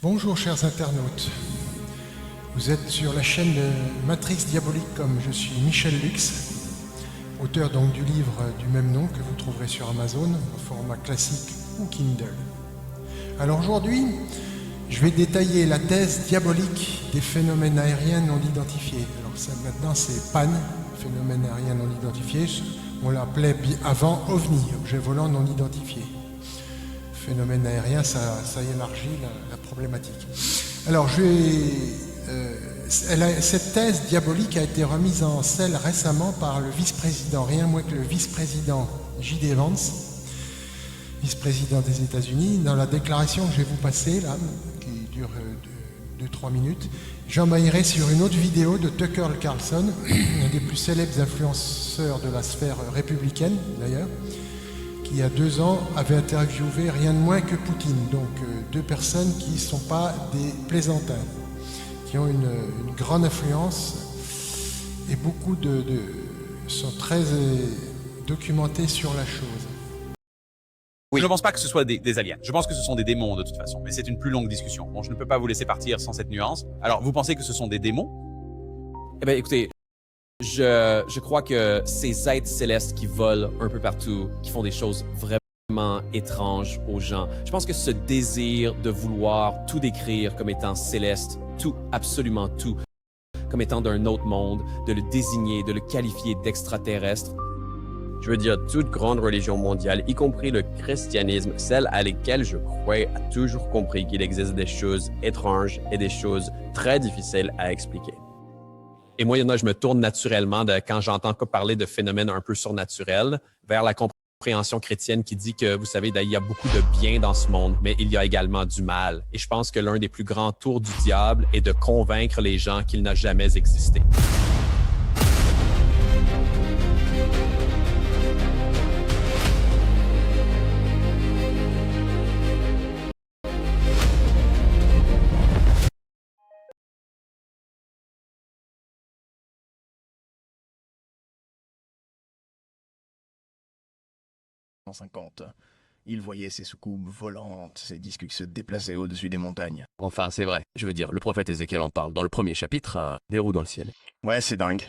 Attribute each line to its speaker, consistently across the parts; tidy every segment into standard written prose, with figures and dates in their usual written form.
Speaker 1: Bonjour chers internautes, vous êtes sur la chaîne Matrix Diabolique comme je suis Michel Lux, auteur donc du livre du même nom que vous trouverez sur Amazon en format classique ou Kindle. Alors aujourd'hui, je vais détailler la thèse diabolique des phénomènes aériens non identifiés. Alors ça maintenant c'est PAN, phénomène aérien non identifié, on l'appelait avant OVNI, objet volant non identifié. Phénomène aérien, ça élargit la problématique. Alors, cette thèse diabolique a été remise en selle récemment par le vice-président, rien moins que le vice-président J.D. Vance, vice-président des États-Unis, dans la déclaration que je vais vous passer, là, qui dure 2-3 minutes. J'embrayerai sur une autre vidéo de Tucker Carlson, un des plus célèbres influenceurs de la sphère républicaine, d'ailleurs, qui, il y a 2 ans, avait interviewé rien de moins que Poutine. Donc, 2 personnes qui ne sont pas des plaisantins, qui ont une grande influence et beaucoup sont très documentés sur la chose.
Speaker 2: Oui. Je ne pense pas que ce soit des aliens. Je pense que ce sont des démons de toute façon, mais c'est une plus longue discussion. Bon, je ne peux pas vous laisser partir sans cette nuance. Alors, vous pensez que ce sont des démons?
Speaker 3: Eh bien, écoutez, je crois que ces êtres célestes qui volent un peu partout, qui font des choses vraiment étranges aux gens, je pense que ce désir de vouloir tout décrire comme étant céleste, tout, absolument tout, comme étant d'un autre monde, de le désigner, de le qualifier d'extraterrestre.
Speaker 4: Je veux dire, toute grande religion mondiale, y compris le christianisme, celle à laquelle je crois, a toujours compris qu'il existe des choses étranges et des choses très difficiles à expliquer.
Speaker 3: Et moi, je me tourne naturellement, quand j'entends parler de phénomènes un peu surnaturels, vers la compréhension chrétienne qui dit que, vous savez, il y a beaucoup de bien dans ce monde, mais il y a également du mal. Et je pense que l'un des plus grands tours du diable est de convaincre les gens qu'il n'a jamais existé.
Speaker 5: Il voyait ces soucoupes volantes, ces disques qui se déplaçaient au-dessus des montagnes.
Speaker 4: Enfin, c'est vrai. Je veux dire, le prophète Ézéchiel en parle dans le premier chapitre, des roues dans le ciel.
Speaker 5: Ouais, c'est dingue.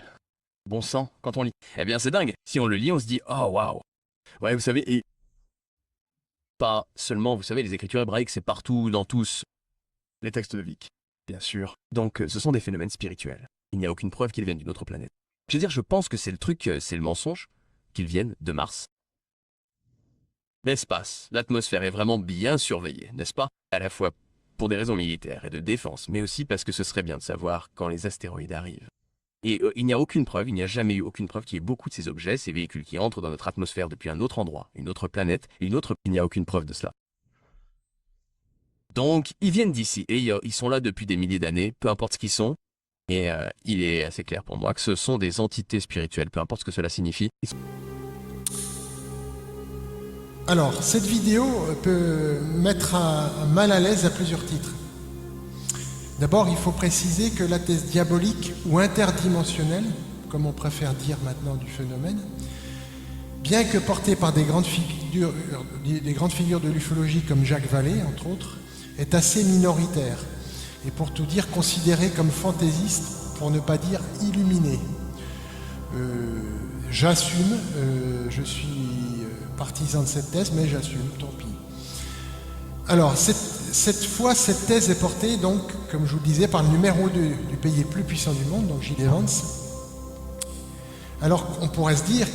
Speaker 5: Bon sang, quand on lit.
Speaker 4: Eh bien, c'est dingue. Si on le lit, on se dit « Oh, waouh !» Ouais, vous savez, et pas seulement, vous savez, les écritures hébraïques, c'est partout, dans tous.
Speaker 5: Les textes de Vic, bien sûr.
Speaker 4: Donc, ce sont des phénomènes spirituels. Il n'y a aucune preuve qu'ils viennent d'une autre planète. Je veux dire, je pense que c'est le truc, c'est le mensonge, qu'ils viennent de Mars. L'espace, l'atmosphère est vraiment bien surveillée, n'est-ce pas? À la fois pour des raisons militaires et de défense, mais aussi parce que ce serait bien de savoir quand les astéroïdes arrivent. Et il n'y a aucune preuve, il n'y a jamais eu aucune preuve qu'il y ait beaucoup de ces objets, ces véhicules qui entrent dans notre atmosphère depuis un autre endroit, une autre planète, il n'y a aucune preuve de cela. Donc, ils viennent d'ici, et ils sont là depuis des milliers d'années, peu importe ce qu'ils sont, et il est assez clair pour moi que ce sont des entités spirituelles, peu importe ce que cela signifie.
Speaker 1: Alors, cette vidéo peut mettre mal à l'aise à plusieurs titres. D'abord, il faut préciser que la thèse diabolique ou interdimensionnelle, comme on préfère dire maintenant du phénomène, bien que portée par des grandes figures de l'ufologie comme Jacques Vallée, entre autres, est assez minoritaire et pour tout dire considérée comme fantaisiste, pour ne pas dire illuminée. J'assume, je suis partisan de cette thèse, mais j'assume, tant pis. Alors, cette fois, cette thèse est portée, donc, comme je vous le disais, par le numéro 2 du pays le plus puissant du monde, donc J.D. Vance. Alors, on pourrait se dire,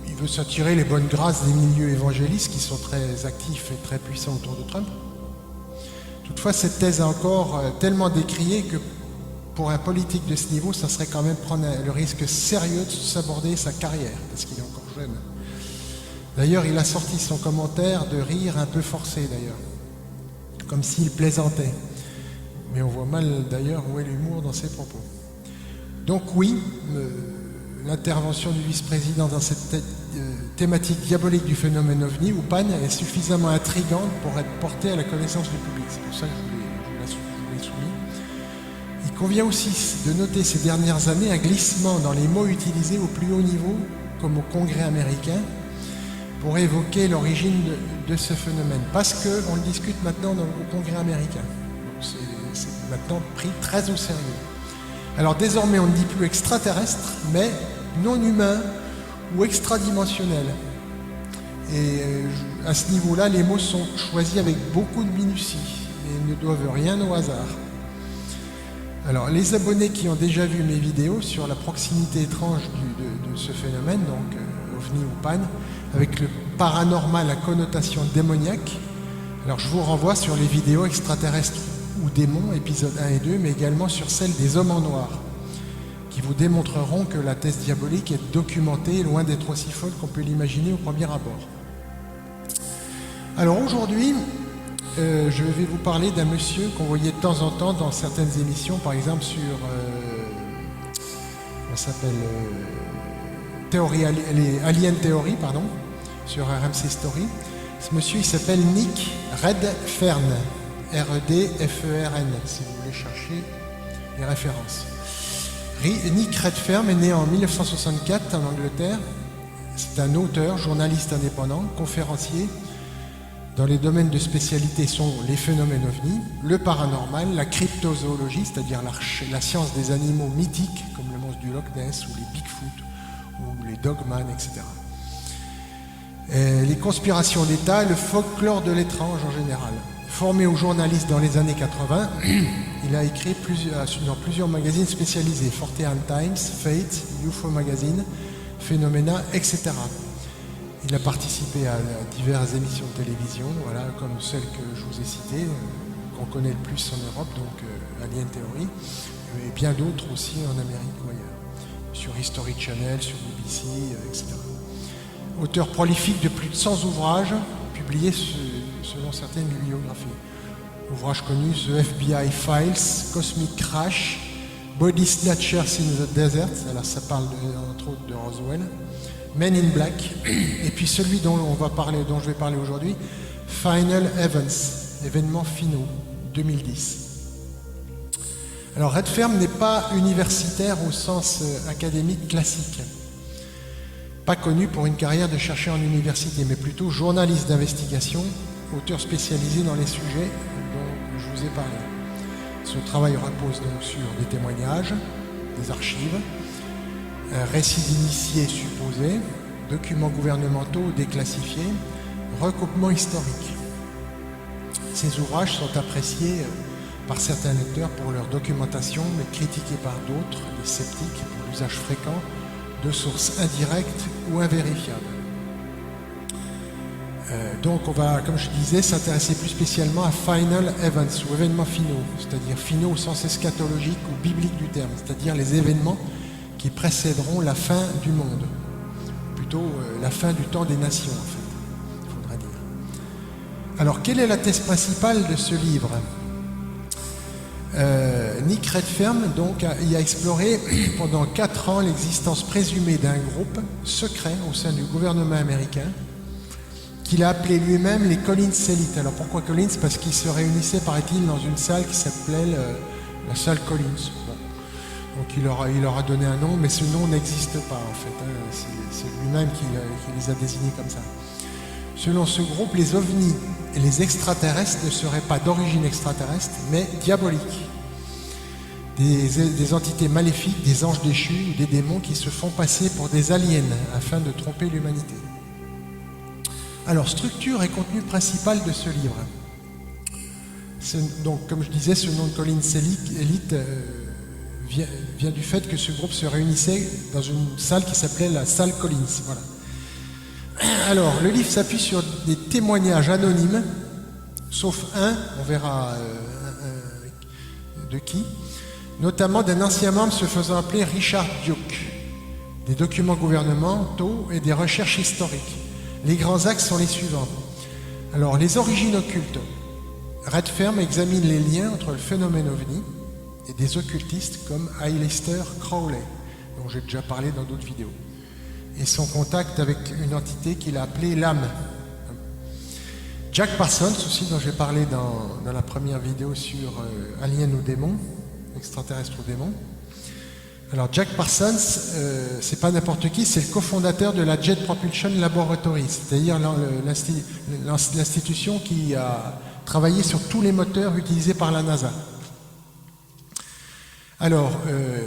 Speaker 1: il veut s'attirer les bonnes grâces des milieux évangélistes qui sont très actifs et très puissants autour de Trump. Toutefois, cette thèse est encore tellement décriée que pour un politique de ce niveau, ça serait quand même prendre le risque sérieux de s'aborder sa carrière, parce qu'il est encore jeune. D'ailleurs, il a sorti son commentaire de rire un peu forcé, d'ailleurs, comme s'il plaisantait. Mais on voit mal, d'ailleurs, où est l'humour dans ses propos. Donc oui, l'intervention du vice-président dans cette thématique diabolique du phénomène OVNI, ou PAN, est suffisamment intrigante pour être portée à la connaissance du public. C'est pour ça que je vous l'ai soumis. Il convient aussi de noter ces dernières années un glissement dans les mots utilisés au plus haut niveau, comme au Congrès américain, pour évoquer l'origine de ce phénomène, parce qu'on le discute maintenant au Congrès américain. C'est maintenant pris très au sérieux. Alors désormais, on ne dit plus extraterrestre, mais non humain ou extradimensionnel. Et à ce niveau-là, les mots sont choisis avec beaucoup de minutie et ne doivent rien au hasard. Alors, les abonnés qui ont déjà vu mes vidéos sur la proximité étrange de ce phénomène, donc OVNI ou PAN, avec le paranormal à connotation démoniaque, alors je vous renvoie sur les vidéos extraterrestres ou démons, épisodes 1 et 2, mais également sur celle des hommes en noir, qui vous démontreront que la thèse diabolique est documentée, loin d'être aussi folle qu'on peut l'imaginer au premier abord. Alors aujourd'hui, je vais vous parler d'un monsieur qu'on voyait de temps en temps dans certaines émissions, par exemple sur Alien Theory, pardon, sur RMC Story. Ce monsieur, il s'appelle Nick Redfern, R-E-D-F-E-R-N, si vous voulez chercher les références. Nick Redfern est né en 1964 en Angleterre. C'est un auteur, journaliste indépendant, conférencier. Dans les domaines de spécialité sont les phénomènes ovnis, le paranormal, la cryptozoologie, c'est-à-dire la science des animaux mythiques, comme le monstre du Loch Ness, ou les Bigfoot, ou les Dogman, etc. Et les conspirations d'État, le folklore de l'étrange en général. Formé au journaliste dans les années 80, il a écrit dans plusieurs magazines spécialisés, Fortean Times, Fate, UFO Magazine, Phenomena, etc. Il a participé à diverses émissions de télévision, voilà, comme celle que je vous ai citée, qu'on connaît le plus en Europe, donc Alien Theory, et bien d'autres aussi en Amérique ou ailleurs, sur History Channel, sur BBC, etc. Auteur prolifique de plus de 100 ouvrages, publiés selon certaines bibliographies. Ouvrages connus, The FBI Files, Cosmic Crash, Body Snatchers in the Desert, alors ça parle entre autres de Roswell, Men in Black, et puis celui dont je vais parler aujourd'hui, Final Events, événements finaux, 2010. Alors Redfern n'est pas universitaire au sens académique classique, pas connu pour une carrière de chercheur en université, mais plutôt journaliste d'investigation, auteur spécialisé dans les sujets dont je vous ai parlé. Son travail repose donc sur des témoignages, des archives, un récit d'initiés supposés, documents gouvernementaux déclassifiés, recoupements historiques. Ces ouvrages sont appréciés par certains lecteurs pour leur documentation, mais critiqués par d'autres, les sceptiques, pour l'usage fréquent de sources indirectes ou invérifiables. Donc on va, comme je disais, s'intéresser plus spécialement à Final Events, ou événements finaux, c'est-à-dire finaux au sens eschatologique ou biblique du terme, c'est-à-dire les événements qui précéderont la fin du monde, plutôt la fin du temps des nations, en fait, il faudra dire. Alors, quelle est la thèse principale de ce livre ? Nick Redfern donc, y a exploré pendant 4 ans l'existence présumée d'un groupe secret au sein du gouvernement américain, qu'il a appelé lui-même les Collins Elite. Alors, pourquoi Collins ? Parce qu'ils se réunissaient, paraît-il, dans une salle qui s'appelait la salle Collins. Donc il leur a donné un nom, mais ce nom n'existe pas en fait. C'est lui-même qui les a désignés comme ça. Selon ce groupe, les ovnis et les extraterrestres ne seraient pas d'origine extraterrestre, mais diaboliques. Des entités maléfiques, des anges déchus ou des démons qui se font passer pour des aliens afin de tromper l'humanité. Alors, structure et contenu principal de ce livre. Donc, comme je disais, ce nom de Collins Elite vient du fait que ce groupe se réunissait dans une salle qui s'appelait la salle Collins. Voilà. Alors, le livre s'appuie sur des témoignages anonymes, sauf un, on verra de qui, notamment d'un ancien membre se faisant appeler Richard Duke, des documents gouvernementaux et des recherches historiques. Les grands axes sont les suivants. Alors, les origines occultes. Redfern examine les liens entre le phénomène ovni et des occultistes comme Aleister Crowley, dont j'ai déjà parlé dans d'autres vidéos, et son contact avec une entité qu'il a appelée l'âme. Jack Parsons aussi, dont j'ai parlé dans la première vidéo sur Alien ou démon, extraterrestre ou démon, Alors Jack Parsons, c'est pas n'importe qui, c'est le cofondateur de la Jet Propulsion Laboratory, c'est-à-dire l'institution qui a travaillé sur tous les moteurs utilisés par la NASA. Alors,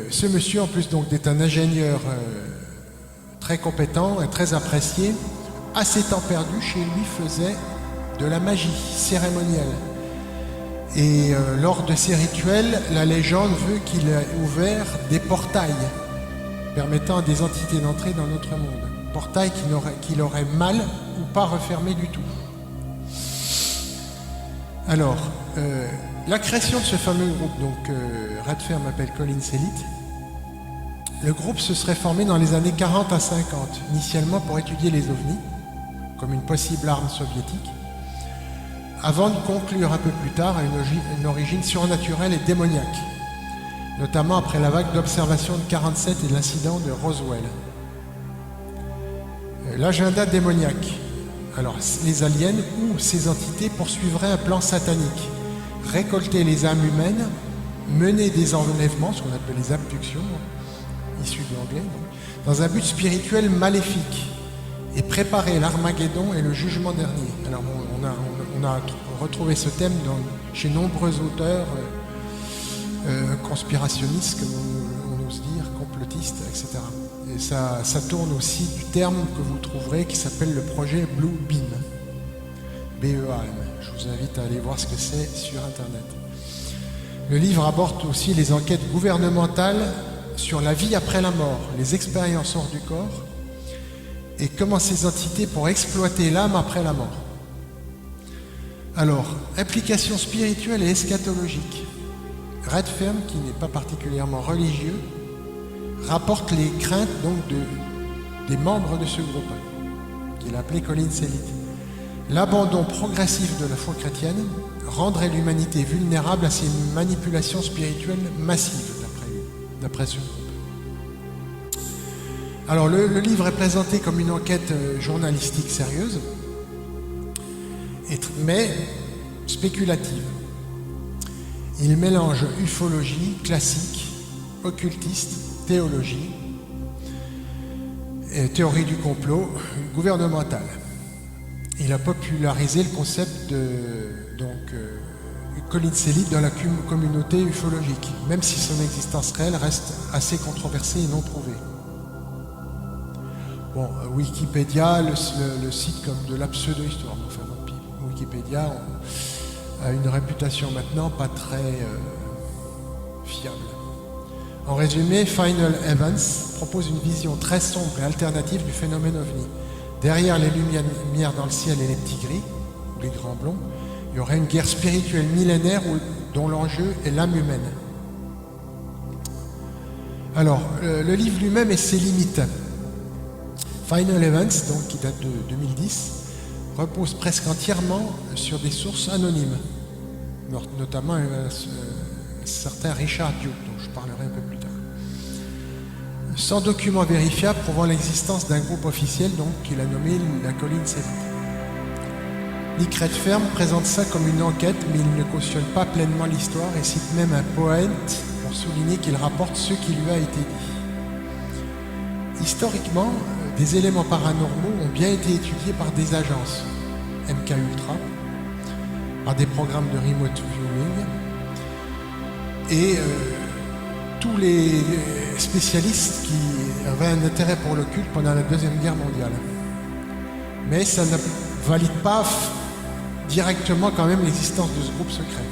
Speaker 1: ce monsieur, en plus donc d'être un ingénieur très compétent et très apprécié, à ses temps perdus, chez lui, faisait de la magie cérémonielle. Et lors de ces rituels, la légende veut qu'il ait ouvert des portails permettant à des entités d'entrer dans notre monde. Portails qu'il aurait mal ou pas refermés du tout. Alors, la création de ce fameux groupe, donc Redfern m'appelle Colin Selite, le groupe se serait formé dans les années 40 à 50, initialement pour étudier les ovnis, comme une possible arme soviétique, avant de conclure un peu plus tard à une origine surnaturelle et démoniaque, notamment après la vague d'observation de 47 et de l'incident de Roswell. L'agenda démoniaque. Alors, les aliens ou ces entités poursuivraient un plan satanique, récolter les âmes humaines, mener des enlèvements, ce qu'on appelle les abductions, issus de l'anglais, dans un but spirituel maléfique, et préparer l'Armageddon et le jugement dernier. Alors, on a retrouvé ce thème chez nombreux auteurs conspirationnistes, comme on ose dire, complotistes, etc. Et ça tourne aussi du terme que vous trouverez qui s'appelle le projet Blue Beam. BEAM. Je vous invite à aller voir ce que c'est sur Internet. Le livre aborde aussi les enquêtes gouvernementales sur la vie après la mort, les expériences hors du corps, et comment ces entités pourraient exploiter l'âme après la mort. Alors, implications spirituelles et eschatologiques. Redfern, qui n'est pas particulièrement religieux, rapporte les craintes donc des membres de ce groupe, qu'il a appelé Colin Selite. L'abandon progressif de la foi chrétienne rendrait l'humanité vulnérable à ces manipulations spirituelles massives, d'après ce groupe. Alors, le livre est présenté comme une enquête journalistique sérieuse, mais spéculative. Il mélange ufologie classique, occultiste, théologie, et théorie du complot gouvernementale. Il a popularisé le concept de Colin Selite dans la communauté ufologique, même si son existence réelle reste assez controversée et non prouvée. Bon, Wikipédia le cite comme de la pseudo-histoire. Enfin, Wikipédia a une réputation maintenant pas très fiable. En résumé, Final Evans propose une vision très sombre et alternative du phénomène ovni. Derrière les lumières dans le ciel et les petits gris, ou les grands blonds, il y aurait une guerre spirituelle millénaire dont l'enjeu est l'âme humaine. Alors, le livre lui-même et ses limites. Final Events, donc, qui date de 2010, repose presque entièrement sur des sources anonymes, notamment un certain Richard Duke, dont je parlerai un peu plus tard. Sans documents vérifiables prouvant l'existence d'un groupe officiel, donc, qu'il a nommé la Colin Selite. Nick Redfern présente ça comme une enquête, mais il ne cautionne pas pleinement l'histoire et cite même un poète pour souligner qu'il rapporte ce qui lui a été dit. Historiquement, des éléments paranormaux ont bien été étudiés par des agences, MK Ultra, par des programmes de remote viewing, et tous les spécialistes qui avaient un intérêt pour l'occulte pendant la Deuxième Guerre mondiale. Mais ça ne valide pas directement quand même l'existence de ce groupe secret,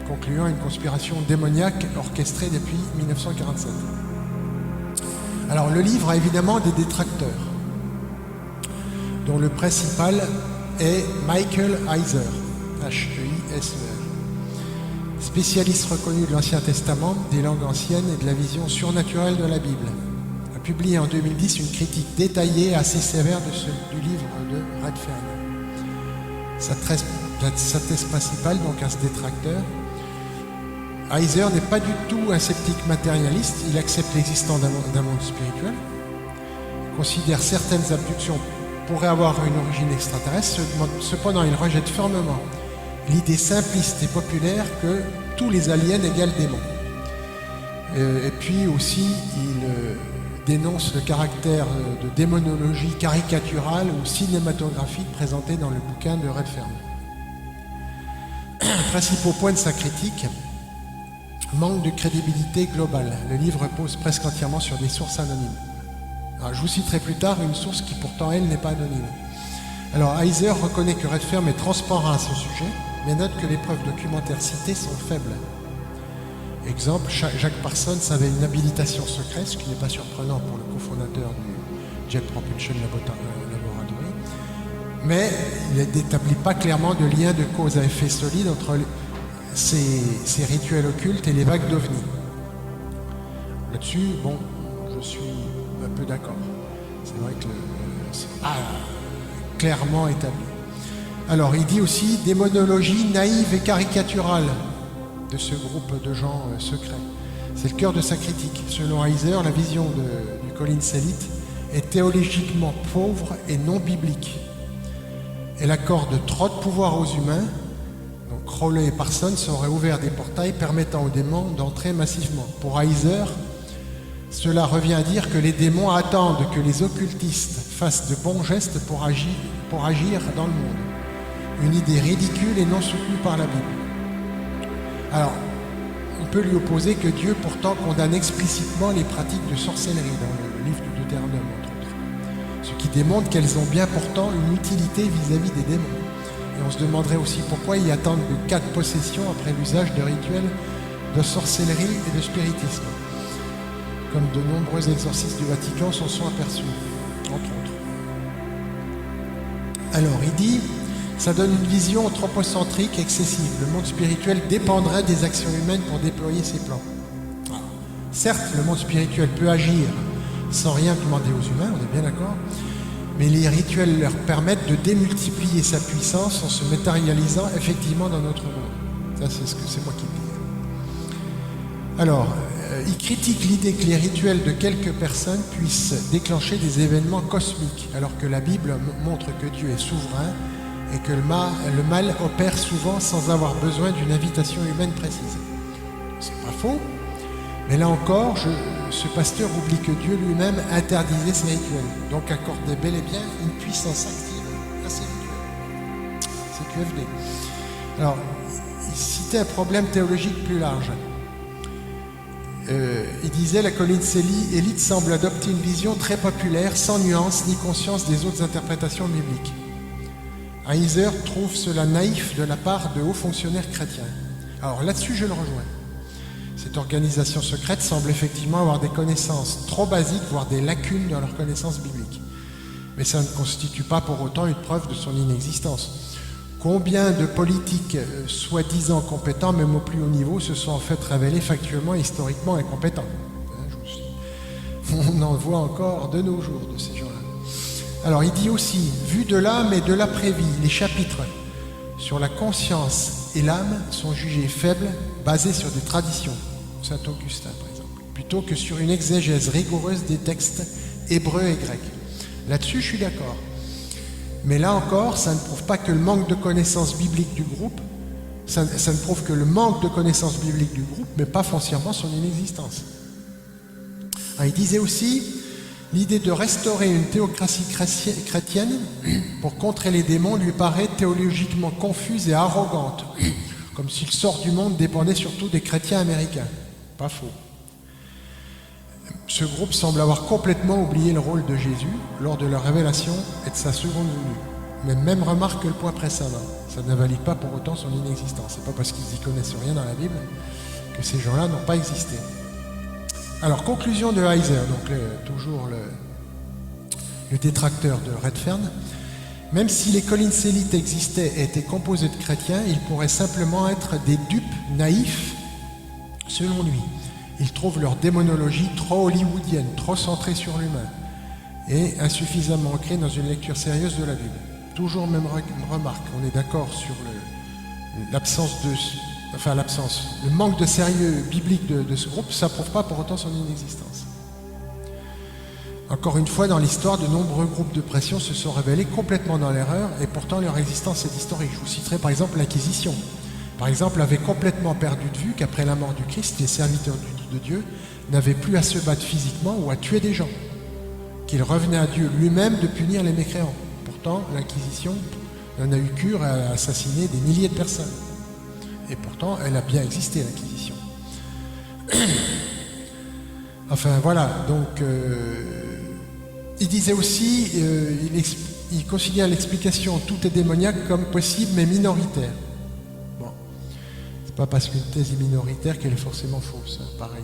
Speaker 1: concluant une conspiration démoniaque orchestrée depuis 1947. Alors le livre a évidemment des détracteurs, dont le principal est Michael Heiser, H-E-I-S-E-R, spécialiste reconnu de l'Ancien Testament, des langues anciennes et de la vision surnaturelle de la Bible. A publié en 2010 une critique détaillée et assez sévère du livre de Redfern. Sa thèse principale, donc à ce détracteur, Heiser n'est pas du tout un sceptique matérialiste, il accepte l'existence d'un monde spirituel, considère certaines abductions pourraient avoir une origine extraterrestre, cependant il rejette fermement l'idée simpliste et populaire que tous les aliens égalent démons. Et puis aussi, il dénonce le caractère de démonologie caricaturale ou cinématographique présenté dans le bouquin de Redfern. Principaux points de sa critique: manque de crédibilité globale. Le livre repose presque entièrement sur des sources anonymes. Alors, je vous citerai plus tard une source qui pourtant, elle, n'est pas anonyme. Alors, Heiser reconnaît que Redfern est transparent à ce sujet, mais note que les preuves documentaires citées sont faibles. Exemple, Jacques Parsons avait une habilitation secrète, ce qui n'est pas surprenant pour le cofondateur du Jet Propulsion Laboratory, mais il n'établit pas clairement de lien de cause à effet solide entre ces rituels occultes et les vagues d'ovnis. Là-dessus, bon, je suis un peu d'accord. C'est vrai que c'est pas clairement établi. Alors, il dit aussi démonologie naïve et caricaturale de ce groupe de gens secrets. C'est le cœur de sa critique. Selon Heiser, la vision du Colin Selite est théologiquement pauvre et non biblique. Elle accorde trop de pouvoir aux humains. Donc Crowley et Parsons auraient ouvert des portails permettant aux démons d'entrer massivement. Pour Heiser, cela revient à dire que les démons attendent que les occultistes fassent de bons gestes pour agir dans le monde. Une idée ridicule et non soutenue par la Bible. Alors, on peut lui opposer que Dieu pourtant condamne explicitement les pratiques de sorcellerie dans le livre du Deutéronome, entre autres. Ce qui démontre qu'elles ont bien pourtant une utilité vis-à-vis des démons. Et on se demanderait aussi pourquoi ils attendent le cas de possession après l'usage de rituels de sorcellerie et de spiritisme, comme de nombreux exorcistes du Vatican s'en sont aperçus, entre autres. Alors, il dit, ça donne une vision anthropocentrique excessive. Le monde spirituel dépendrait des actions humaines pour déployer ses plans. Alors, certes, le monde spirituel peut agir sans rien demander aux humains, on est bien d'accord, mais les rituels leur permettent de démultiplier sa puissance en se matérialisant effectivement dans notre monde. Ça, c'est moi qui le dis. Alors, il critique l'idée que les rituels de quelques personnes puissent déclencher des événements cosmiques, alors que la Bible montre que Dieu est souverain et que le mal opère souvent sans avoir besoin d'une invitation humaine précise. C'est pas faux, mais là encore, ce pasteur oublie que Dieu lui-même interdisait ces rituels, donc accordait bel et bien une puissance active à ces rituels. C'est QFD. Alors, il citait un problème théologique plus large. Il disait, la Colin Selite semble adopter une vision très populaire, sans nuance ni conscience des autres interprétations bibliques. Heiser trouve cela naïf de la part de hauts fonctionnaires chrétiens. Alors là-dessus, je le rejoins. Cette organisation secrète semble effectivement avoir des connaissances trop basiques, voire des lacunes dans leurs connaissances bibliques. Mais ça ne constitue pas pour autant une preuve de son inexistence. Combien de politiques soi-disant compétents, même au plus haut niveau, se sont en fait révélés factuellement et historiquement incompétents? On en voit encore de nos jours de ces gens-là. Alors il dit aussi, vu de l'âme et de l'après-vie, les chapitres sur la conscience et l'âme sont jugés faibles, basés sur des traditions, Saint-Augustin par exemple, plutôt que sur une exégèse rigoureuse des textes hébreux et grecs. Là-dessus, je suis d'accord. Mais là encore, ça ne prouve pas que le manque de connaissances bibliques du groupe, ça ne prouve que le manque de connaissances bibliques du groupe, mais pas foncièrement son inexistence. Alors, il disait aussi, l'idée de restaurer une théocratie chrétienne pour contrer les démons lui paraît théologiquement confuse et arrogante, comme si le sort du monde dépendait surtout des chrétiens américains. Pas faux. Ce groupe semble avoir complètement oublié le rôle de Jésus lors de leur révélation et de sa seconde venue. Mais même remarque que le point précédent, ça n'invalide pas pour autant son inexistence. C'est pas parce qu'ils n'y connaissent rien dans la Bible que ces gens-là n'ont pas existé. Alors, conclusion de Heiser, donc toujours le détracteur de Redfern. Même si les Colin Selite existaient et étaient composés de chrétiens, ils pourraient simplement être des dupes naïfs, selon lui. Ils trouvent leur démonologie trop hollywoodienne, trop centrée sur l'humain et insuffisamment ancrée dans une lecture sérieuse de la Bible. Toujours même remarque, on est d'accord sur le manque de sérieux biblique de ce groupe, ça ne prouve pas pour autant son inexistence. Encore une fois, dans l'histoire, de nombreux groupes de pression se sont révélés complètement dans l'erreur et pourtant leur existence est historique. Je vous citerai par exemple l'Inquisition. Par exemple, avait complètement perdu de vue qu'après la mort du Christ, les serviteurs de de Dieu, n'avait plus à se battre physiquement ou à tuer des gens, qu'il revenait à Dieu lui-même de punir les mécréants. Pourtant, l'Inquisition n'en a eu cure à assassiner des milliers de personnes. Et pourtant, elle a bien existé, l'Inquisition. Enfin, voilà. Donc, il disait aussi, il considère l'explication tout est démoniaque comme possible, mais minoritaire. Bon. C'est pas parce qu'une thèse est minoritaire qu'elle est forcément fausse, hein, pareil.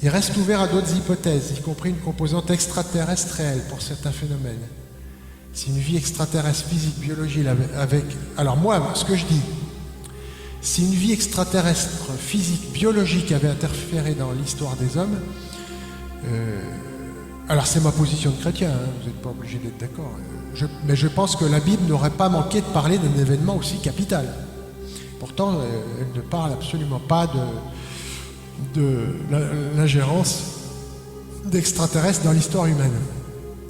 Speaker 1: Il reste ouvert à d'autres hypothèses, y compris une composante extraterrestre réelle pour certains phénomènes. Si une vie extraterrestre physique, biologique avec... Alors moi, ce que je dis, si une vie extraterrestre physique, biologique avait interféré dans l'histoire des hommes, alors c'est ma position de chrétien, hein, vous n'êtes pas obligé d'être d'accord, mais je pense que la Bible n'aurait pas manqué de parler d'un événement aussi capital. Pourtant, elle ne parle absolument pas de l'ingérence d'extraterrestres dans l'histoire humaine.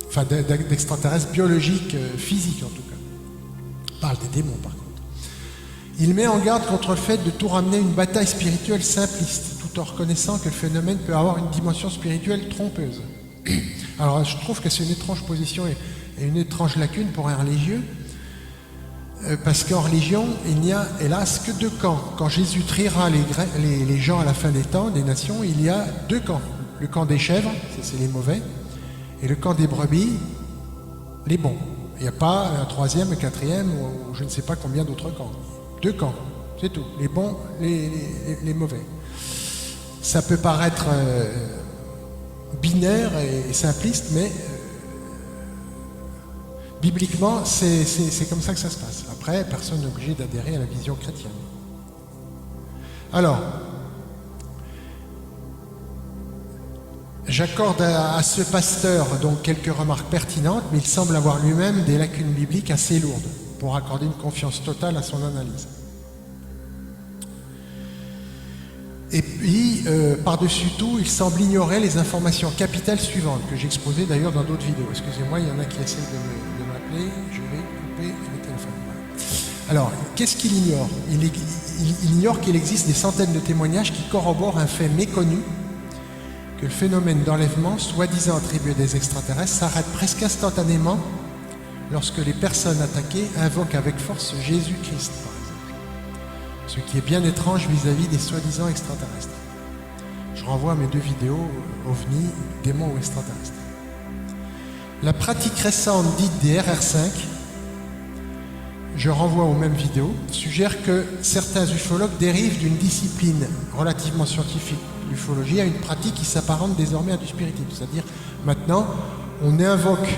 Speaker 1: Enfin, d'extraterrestres biologiques, physiques en tout cas. Elle parle des démons par contre. Il met en garde contre le fait de tout ramener à une bataille spirituelle simpliste, tout en reconnaissant que le phénomène peut avoir une dimension spirituelle trompeuse. Alors je trouve que c'est une étrange position et une étrange lacune pour un religieux, parce qu'en religion, il n'y a hélas que deux camps. Quand Jésus triera les gens à la fin des temps, des nations, il y a deux camps. Le camp des chèvres, c'est les mauvais, et le camp des brebis, les bons. Il n'y a pas un troisième, un quatrième, ou je ne sais pas combien d'autres camps. Deux camps, c'est tout. Les bons, les mauvais. Ça peut paraître binaire et simpliste, mais bibliquement, c'est comme ça que ça se passe. Après, personne n'est obligé d'adhérer à la vision chrétienne. Alors, j'accorde à ce pasteur donc quelques remarques pertinentes, mais il semble avoir lui-même des lacunes bibliques assez lourdes pour accorder une confiance totale à son analyse. Et puis, par-dessus tout, il semble ignorer les informations capitales suivantes, que j'ai exposées d'ailleurs dans d'autres vidéos. Excusez-moi, il y en a qui essaient de m'appeler, je vais couper le téléphone. Alors, qu'est-ce qu'il ignore ? Il ignore qu'il existe des centaines de témoignages qui corroborent un fait méconnu, que le phénomène d'enlèvement, soi-disant attribué à des extraterrestres, s'arrête presque instantanément lorsque les personnes attaquées invoquent avec force Jésus-Christ, par exemple. Ce qui est bien étrange vis-à-vis des soi-disant extraterrestres. Je renvoie à mes deux vidéos, OVNI, démons ou extraterrestres. La pratique récente dite des RR5, je renvoie aux mêmes vidéos, suggère que certains ufologues dérivent d'une discipline relativement scientifique, l'ufologie, à une pratique qui s'apparente désormais à du spiritisme. C'est-à-dire, maintenant, on invoque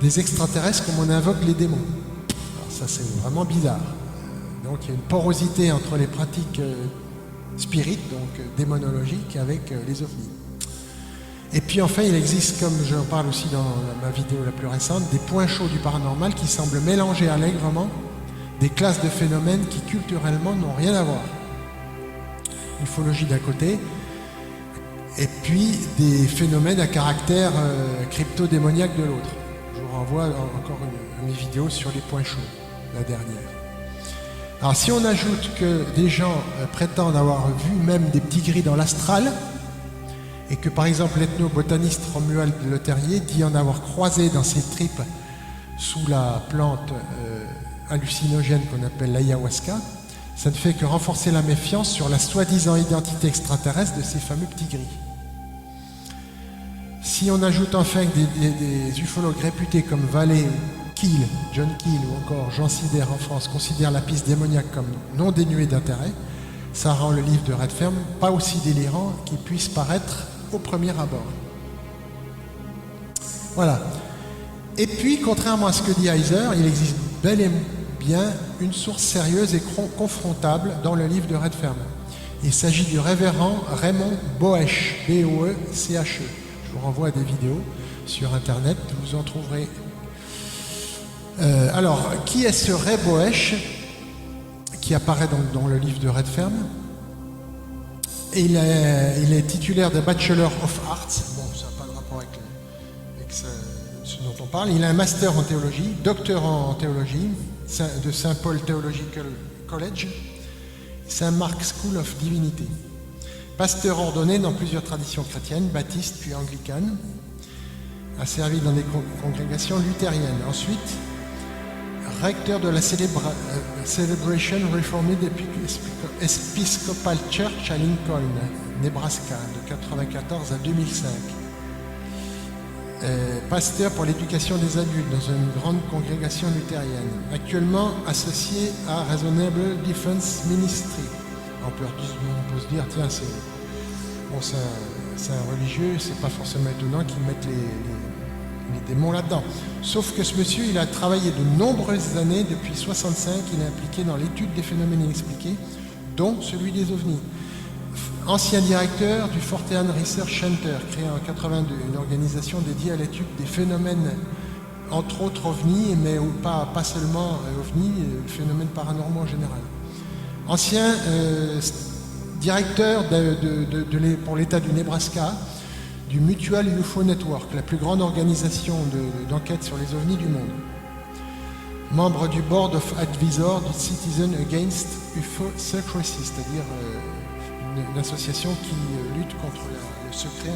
Speaker 1: des extraterrestres comme on invoque les démons. Alors ça, c'est vraiment bizarre. Donc, il y a une porosité entre les pratiques spirites, donc démonologiques, avec les ovnis. Et puis enfin, il existe, comme j'en parle aussi dans ma vidéo la plus récente, des points chauds du paranormal qui semblent mélanger allègrement des classes de phénomènes qui culturellement n'ont rien à voir. Ufologie d'un côté, et puis des phénomènes à caractère crypto-démoniaque de l'autre. Je vous renvoie encore une vidéo sur les points chauds, la dernière. Alors si on ajoute que des gens prétendent avoir vu même des petits gris dans l'astral, et que par exemple l'ethnobotaniste Romuald Le Terrier dit en avoir croisé dans ses tripes sous la plante hallucinogène qu'on appelle l'ayahuasca, ça ne fait que renforcer la méfiance sur la soi-disant identité extraterrestre de ces fameux petits gris. Si on ajoute enfin que des ufologues réputés comme Vallée, Keel, John Keel ou encore Jean Sider en France considèrent la piste démoniaque comme non dénuée d'intérêt, ça rend le livre de Redfern pas aussi délirant qu'il puisse paraître au premier abord. Voilà. Et puis, contrairement à ce que dit Heiser, il existe bel et bien une source sérieuse et confrontable dans le livre de Redfern. Il s'agit du révérend Raymond Boesch, B-O-E-C-H-E. Je vous renvoie à des vidéos sur Internet, vous en trouverez. Alors, qui est ce Ray Boesch qui apparaît donc dans le livre de Redfern? Et il est titulaire de Bachelor of Arts. Bon, ça n'a pas de rapport avec ce dont on parle. Il a un master en théologie, docteur en théologie de Saint Paul Theological College, Saint Mark School of Divinity. Pasteur ordonné dans plusieurs traditions chrétiennes, baptistes puis anglicanes, a servi dans des congrégations luthériennes. Ensuite, recteur de la Celebration Reformed Episcopal Church à Lincoln, Nebraska, de 1994 à 2005. Pasteur pour l'éducation des adultes dans une grande congrégation luthérienne. Actuellement associé à Reasonable Defense Ministry. On peut se dire, tiens, c'est un religieux, c'est pas forcément étonnant qu'ils mettent les démons là-dedans. Sauf que ce monsieur, il a travaillé de nombreuses années, depuis 1965, il est impliqué dans l'étude des phénomènes inexpliqués, dont celui des ovnis. Ancien directeur du Fortean Research Center, créé en 1982, une organisation dédiée à l'étude des phénomènes, entre autres ovnis, mais pas seulement ovnis, phénomènes paranormaux en général. Ancien directeur pour l'État du Nebraska, du Mutual UFO Network, la plus grande organisation d'enquête sur les ovnis du monde. Membre du Board of Advisors du Citizen Against UFO Secrecy, c'est-à-dire une association qui lutte contre le secret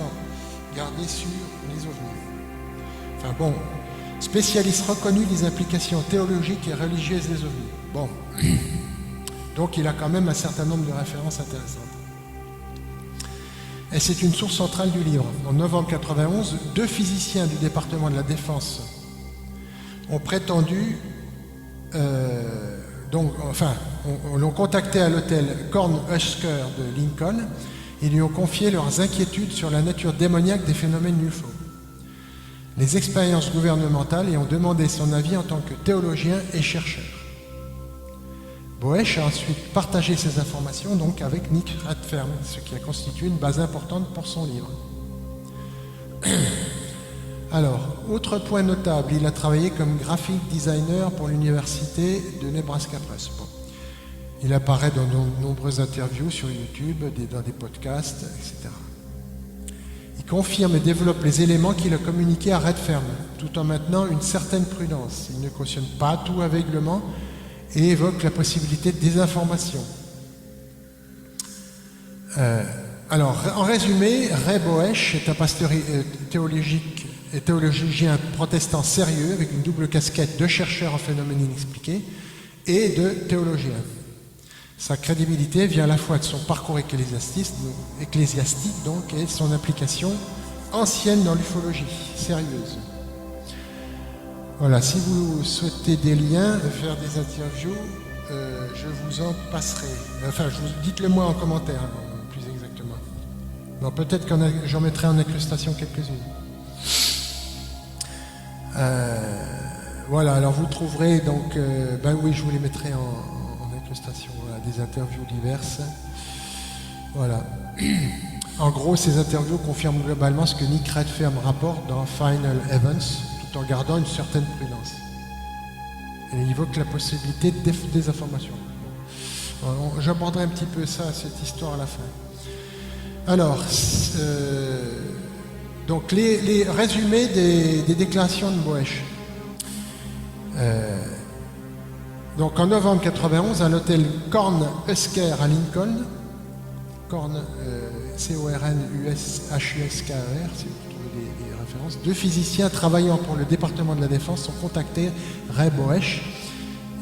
Speaker 1: gardé sur les ovnis. Enfin bon, spécialiste reconnu des implications théologiques et religieuses des ovnis. Bon, donc il a quand même un certain nombre de références intéressantes. Et c'est une source centrale du livre. En novembre 1991, 2 physiciens du département de la Défense ont prétendu, l'ont contacté à l'hôtel Cornhusker de Lincoln et lui ont confié leurs inquiétudes sur la nature démoniaque des phénomènes UFO, les expériences gouvernementales, et ont demandé son avis en tant que théologien et chercheur. Boesch a ensuite partagé ces informations donc avec Nick Redfern, ce qui a constitué une base importante pour son livre. Alors, autre point notable, il a travaillé comme graphic designer pour l'université de Nebraska Press. Bon. Il apparaît dans de nombreuses interviews sur YouTube, dans des podcasts, etc. Il confirme et développe les éléments qu'il a communiqués à Redfern, tout en maintenant une certaine prudence. Il ne cautionne pas tout aveuglement et évoque la possibilité de désinformation. Alors, en résumé, Ray Boesch est un pasteur théologien protestant sérieux, avec une double casquette de chercheur en phénomènes inexpliqués et de théologien. Sa crédibilité vient à la fois de son parcours ecclésiastique donc, et de son implication ancienne dans l'ufologie, sérieuse. Voilà, si vous souhaitez des liens, faire des interviews, je vous en passerai. Enfin, dites-le moi en commentaire, plus exactement. Bon, peut-être que j'en mettrai en incrustation quelques-unes. Voilà, alors vous trouverez donc, oui, je vous les mettrai en incrustation, voilà, des interviews diverses. Voilà. En gros, ces interviews confirment globalement ce que Nick Redfern rapporte dans Final Events, tout en gardant une certaine prudence. Et il évoque la possibilité de désinformation. J'aborderai un petit peu ça, cette histoire à la fin. Alors, donc les résumés des déclarations de Boesch. Donc en novembre 1991, à l'hôtel Cornhusker à Lincoln, C-O-R-N-U-S-H-U-S-K-E-R, si vous trouvez des références, 2 physiciens travaillant pour le département de la Défense ont contacté Ray Boesch.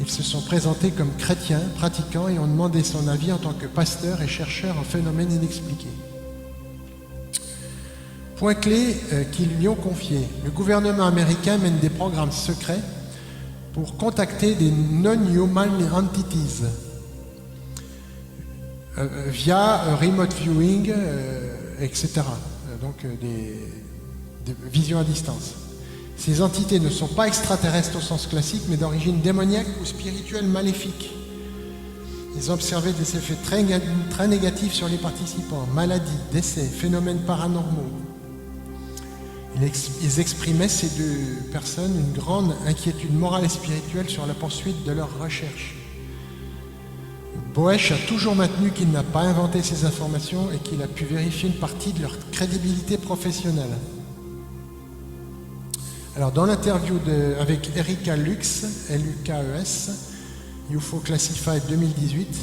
Speaker 1: Ils se sont présentés comme chrétiens, pratiquants, et ont demandé son avis en tant que pasteur et chercheur en phénomènes inexpliqués. Point clé qu'ils lui ont confié. Le gouvernement américain mène des programmes secrets pour contacter des non-human entities via remote viewing, etc. Donc des visions à distance. Ces entités ne sont pas extraterrestres au sens classique, mais d'origine démoniaque ou spirituelle maléfique. Ils ont observé des effets très négatifs sur les participants, maladies, décès, phénomènes paranormaux. Ils exprimaient, ces 2 personnes, une grande inquiétude morale et spirituelle sur la poursuite de leurs recherches. Boesch a toujours maintenu qu'il n'a pas inventé ces informations et qu'il a pu vérifier une partie de leur crédibilité professionnelle. Alors, dans l'interview avec Erika Lukes, L-U-K-E-S, UFO Classified 2018,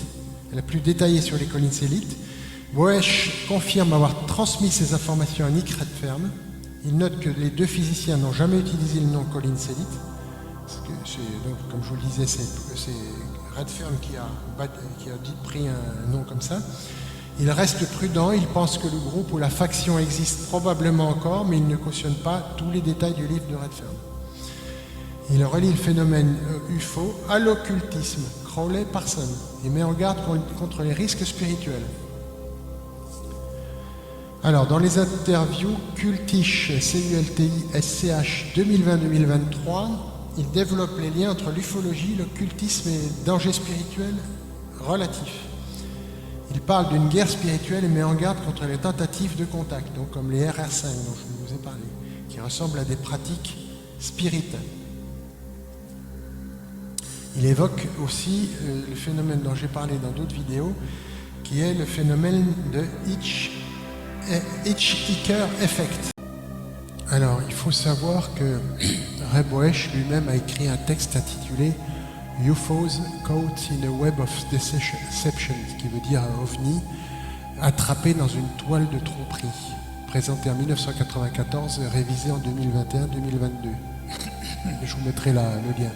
Speaker 1: la plus détaillée sur les Collins Elite, Boesch confirme avoir transmis ces informations à Nick Redfern. Il note que les deux physiciens n'ont jamais utilisé le nom Colin Sellitt. Donc, comme je vous le disais, c'est Redfern qui a pris un nom comme ça. Il reste prudent, il pense que le groupe ou la faction existe probablement encore, mais il ne cautionne pas tous les détails du livre de Redfern. Il relie le phénomène UFO à l'occultisme, Crowley-Parson, et met en garde contre les risques spirituels. Alors, dans les interviews Cultish, CULTI-SCH 2020-2023, il développe les liens entre l'ufologie, l'occultisme et dangers spirituels relatifs. Il parle d'une guerre spirituelle et met en garde contre les tentatives de contact, donc comme les RR5 dont je vous ai parlé, qui ressemblent à des pratiques spirites. Il évoque aussi le phénomène dont j'ai parlé dans d'autres vidéos, qui est le phénomène de Hitchhiker Effect. Alors, il faut savoir que Ray Boesch lui-même a écrit un texte intitulé UFOs Caught in a Web of Deception, ce qui veut dire un ovni attrapé dans une toile de tromperie, présenté en 1994, révisé en 2021-2022. Je vous mettrai le lien.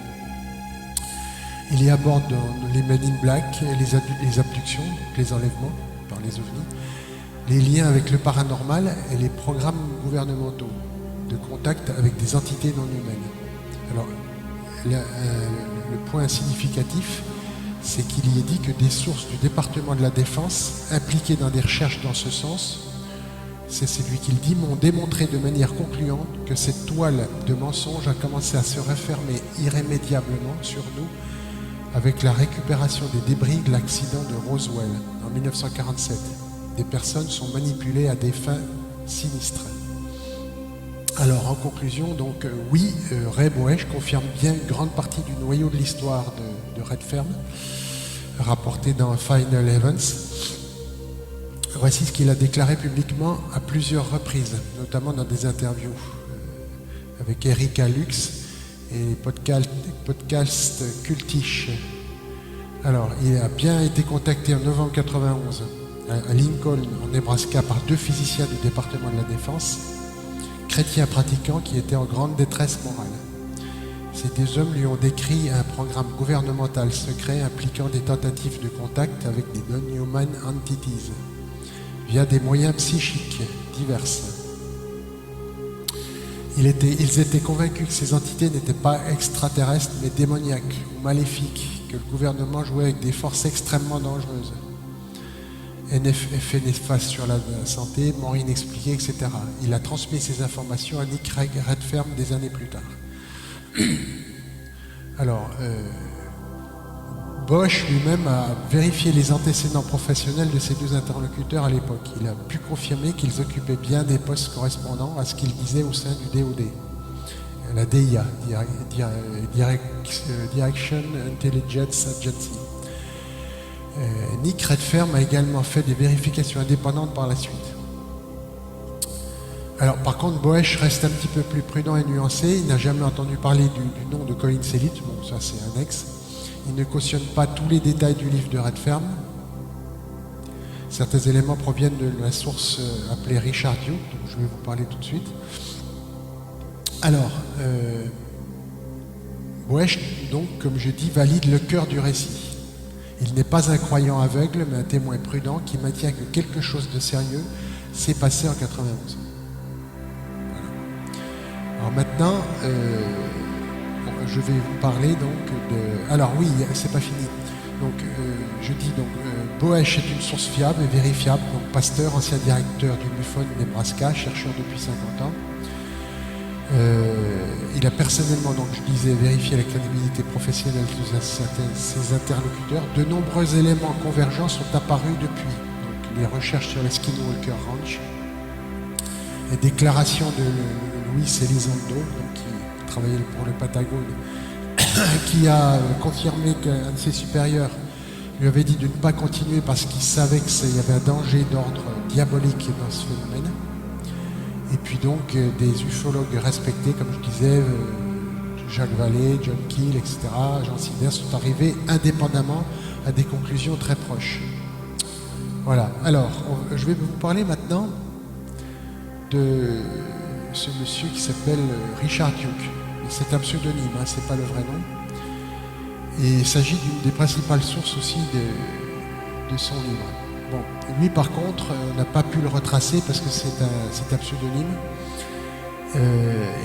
Speaker 1: Il y aborde les Men in Black, les abductions, donc les enlèvements par les ovnis, les liens avec le paranormal et les programmes gouvernementaux de contact avec des entités non humaines. Alors, le point significatif, c'est qu'il y est dit que des sources du département de la Défense impliquées dans des recherches dans ce sens, c'est celui qui le dit, m'ont démontré de manière concluante que cette toile de mensonges a commencé à se refermer irrémédiablement sur nous avec la récupération des débris de l'accident de Roswell en 1947. Des personnes sont manipulées à des fins sinistres. Alors, en conclusion, donc, oui, Ray Boesch confirme bien une grande partie du noyau de l'histoire de Redfern, rapporté dans Final Events. Voici ce qu'il a déclaré publiquement à plusieurs reprises, notamment dans des interviews avec Erika Lux et podcast Cultish. Alors, il a bien été contacté en novembre 91 à Lincoln, en Nebraska, par deux physiciens du département de la Défense, chrétiens pratiquants qui étaient en grande détresse morale. Ces deux hommes lui ont décrit un programme gouvernemental secret impliquant des tentatives de contact avec des non-human entities via des moyens psychiques divers. Ils étaient convaincus que ces entités n'étaient pas extraterrestres mais démoniaques ou maléfiques, que le gouvernement jouait avec des forces extrêmement dangereuses. Effets néfastes sur la santé, mort inexpliquée, etc. Il a transmis ces informations à Nick Redfern des années plus tard. Alors, Boesch lui-même a vérifié les antécédents professionnels de ces deux interlocuteurs à l'époque. Il a pu confirmer qu'ils occupaient bien des postes correspondant à ce qu'ils disaient au sein du DOD, la DIA, Direction Intelligence Agency. Nick Redfern a également fait des vérifications indépendantes par la suite. Alors, par contre, Boesch reste un petit peu plus prudent et nuancé. Il n'a jamais entendu parler du nom de Colin Sellitt. Bon, ça c'est annexe. Il ne cautionne pas tous les détails du livre de Redfern. Certains éléments proviennent de la source appelée Richard Duke, dont je vais vous parler tout de suite. Alors, Boesch, donc, comme je dis, valide le cœur du récit. Il n'est pas un croyant aveugle, mais un témoin prudent qui maintient que quelque chose de sérieux s'est passé en 91. Voilà. Alors maintenant, je vais vous parler donc de... Alors oui, c'est pas fini. Donc, je dis donc, Boesch est une source fiable et vérifiable. Donc, pasteur, ancien directeur du MUFON Nebraska, chercheur depuis 50 ans. Il a personnellement, donc je disais, vérifié la crédibilité professionnelle de ses interlocuteurs. De nombreux éléments convergents sont apparus depuis. Donc, les recherches sur les Skinwalker Ranch, les déclarations de Luis Elizondo, donc, qui travaillait pour le Patagone, qui a confirmé qu'un de ses supérieurs lui avait dit de ne pas continuer parce qu'il savait qu'il y avait un danger d'ordre diabolique dans ce phénomène. Et puis donc des ufologues respectés, comme je disais, Jacques Vallée, John Keel, etc., Jean Sidner, sont arrivés indépendamment à des conclusions très proches. Voilà. Alors, je vais vous parler maintenant de ce monsieur qui s'appelle Richard Duke. C'est un pseudonyme, hein, c'est pas le vrai nom. Et il s'agit d'une des principales sources aussi de son livre. Bon, lui par contre, on n'a pas pu le retracer parce que c'est un pseudonyme.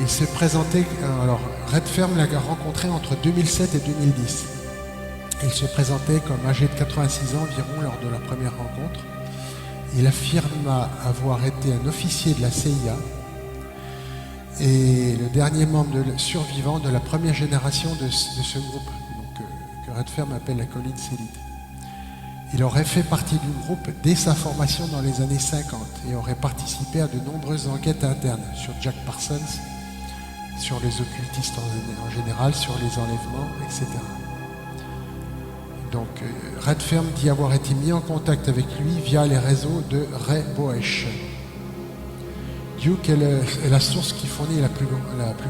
Speaker 1: Il s'est présenté, alors Redfern l'a rencontré entre 2007 et 2010. Il se présentait comme âgé de 86 ans environ lors de la première rencontre. Il affirma avoir été un officier de la CIA et le dernier membre survivant de la première génération de ce groupe, donc, que Redfern appelle la Collins Elite. Il aurait fait partie du groupe dès sa formation dans les années 50 et aurait participé à de nombreuses enquêtes internes sur Jack Parsons, sur les occultistes en général, sur les enlèvements, etc. Donc Redfern dit avoir été mis en contact avec lui via les réseaux de Ray Boesch. Duke est la source qui fournit la plus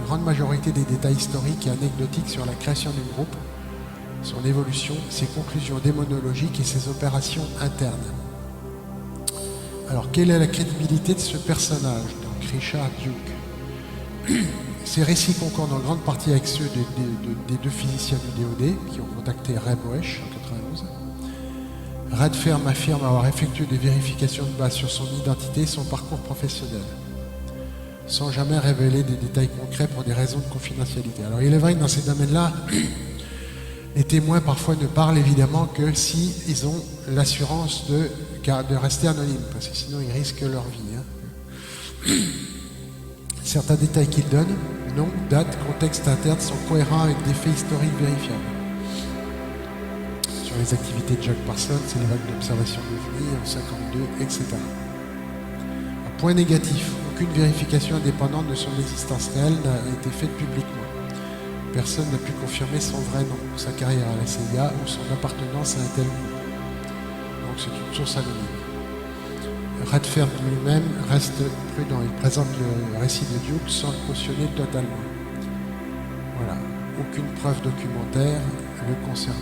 Speaker 1: grande majorité des détails historiques et anecdotiques sur la création du groupe, son évolution, ses conclusions démonologiques et ses opérations internes. Alors, quelle est la crédibilité de ce personnage, donc Richard Duke? Ces récits concordent en grande partie avec ceux des deux physiciens du DoD qui ont contacté Ray Boesch en 1991. Redfern affirme avoir effectué des vérifications de base sur son identité et son parcours professionnel, sans jamais révéler des détails concrets pour des raisons de confidentialité. Alors, il est vrai que dans ces domaines-là, les témoins parfois ne parlent évidemment que si ils ont l'assurance de rester anonymes, parce que sinon ils risquent leur vie. Hein. Certains détails qu'ils donnent, nom, date, contexte interne, sont cohérents avec des faits historiques vérifiables. Sur les activités de Jack Parsons, c'est les vagues d'observation d'OVNI en 52, etc. Un point négatif, aucune vérification indépendante de son existence réelle n'a été faite publiquement. Personne n'a pu confirmer son vrai nom, sa carrière à la CIA ou son appartenance à un tel groupe. Donc c'est une source anonyme. Redfern lui-même reste prudent. Il présente le récit de Duke sans le cautionner totalement. Voilà. Aucune preuve documentaire le concernant.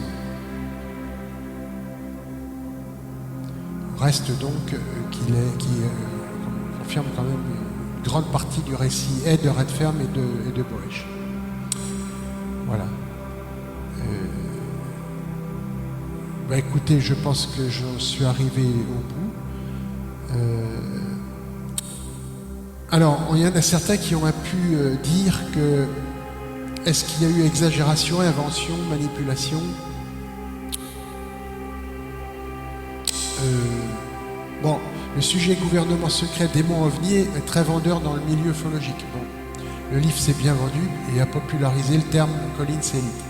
Speaker 1: Reste donc qu'il confirme quand même une grande partie du récit est de Redfern et de Boesch. Voilà. Écoutez, je pense que j'en suis arrivé au bout. Alors, il y en a certains qui ont pu dire que est-ce qu'il y a eu exagération, invention, manipulation? Bon, le sujet gouvernement secret démon ovni est très vendeur dans le milieu ufologique. Bon. Le livre s'est bien vendu et a popularisé le terme Collins Elite.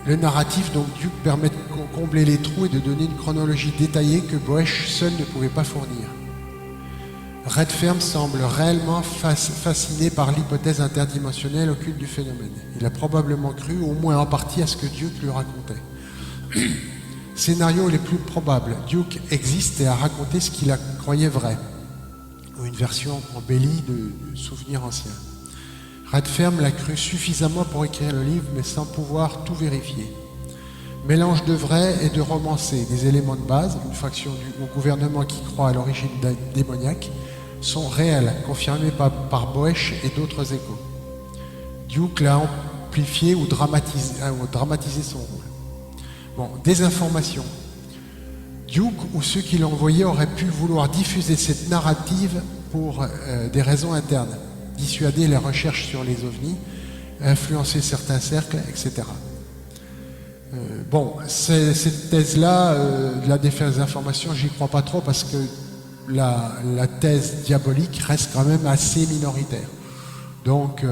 Speaker 1: Le narratif, donc, Duke permet de combler les trous et de donner une chronologie détaillée que Boesch seul ne pouvait pas fournir. Redfern semble réellement fasciné par l'hypothèse interdimensionnelle occulte du phénomène. Il a probablement cru, au moins en partie, à ce que Duke lui racontait. Scénario les plus probables. Duke existe et a raconté ce qu'il croyait vrai, ou une version embellie de souvenirs anciens. Redfern l'a cru suffisamment pour écrire le livre, mais sans pouvoir tout vérifier. Mélange de vrai et de romancé, des éléments de base, une faction au gouvernement qui croit à l'origine démoniaque, sont réels, confirmés par Boesch et d'autres échos. Duke l'a amplifié ou dramatisé son rôle. Bon, désinformation. Duke ou ceux qui l'ont envoyé auraient pu vouloir diffuser cette narrative pour des raisons internes, dissuader les recherches sur les ovnis, influencer certains cercles, etc. Bon, cette thèse-là, de la désinformation, j'y crois pas trop parce que la thèse diabolique reste quand même assez minoritaire. Donc,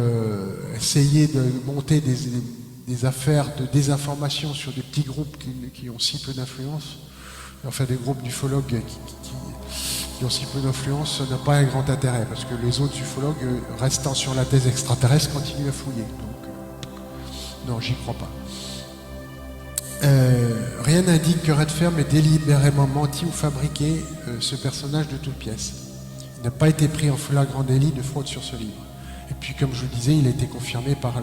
Speaker 1: essayer de monter des affaires de désinformation sur des petits groupes qui ont si peu d'influence, enfin des groupes d'ufologues qui ont si peu d'influence, ça n'a pas un grand intérêt, parce que les autres ufologues, restant sur la thèse extraterrestre, continuent à fouiller. Donc, non, j'y crois pas. Rien n'indique que Redfern ait délibérément menti ou fabriqué ce personnage de toute pièce. Il n'a pas été pris en flagrant délit de fraude sur ce livre. Et puis, comme je vous disais, il a été confirmé par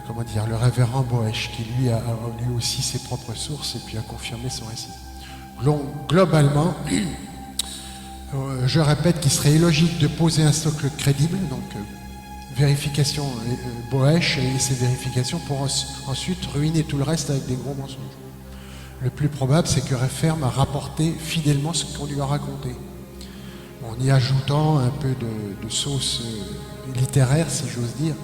Speaker 1: comment dire, le révérend Boesch, qui lui a lui aussi ses propres sources et puis a confirmé son récit. Globalement, je répète qu'il serait illogique de poser un socle crédible, donc vérification Boesch et ses vérifications pour ensuite ruiner tout le reste avec des gros mensonges. Le plus probable, c'est que Referme a rapporté fidèlement ce qu'on lui a raconté, en y ajoutant un peu de sauce littéraire, si j'ose dire.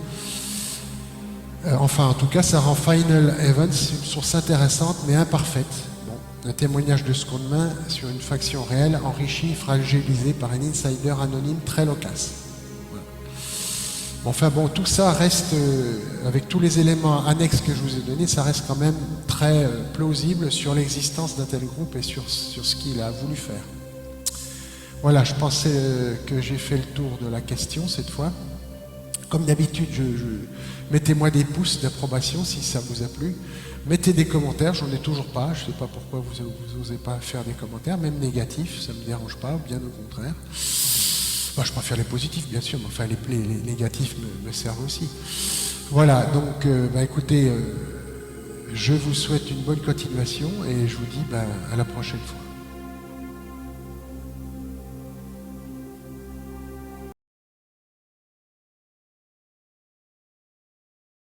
Speaker 1: Enfin, en tout cas, ça rend Final Evans une source intéressante mais imparfaite. Bon, un témoignage de seconde main sur une faction réelle, enrichie, fragilisée par un insider anonyme très loquace. Voilà. Enfin bon, tout ça reste, avec tous les éléments annexes que je vous ai donnés, ça reste quand même très plausible sur l'existence d'un tel groupe et sur ce qu'il a voulu faire. Voilà, je pensais que j'ai fait le tour de la question cette fois. Comme d'habitude, mettez-moi des pouces d'approbation si ça vous a plu. Mettez des commentaires, j'en ai toujours pas. Je ne sais pas pourquoi vous n'osez pas faire des commentaires, même négatifs, ça ne me dérange pas, bien au contraire. Moi, je préfère les positifs, bien sûr, mais enfin, les négatifs me servent aussi. Voilà, donc, écoutez, je vous souhaite une bonne continuation et je vous dis à la prochaine fois.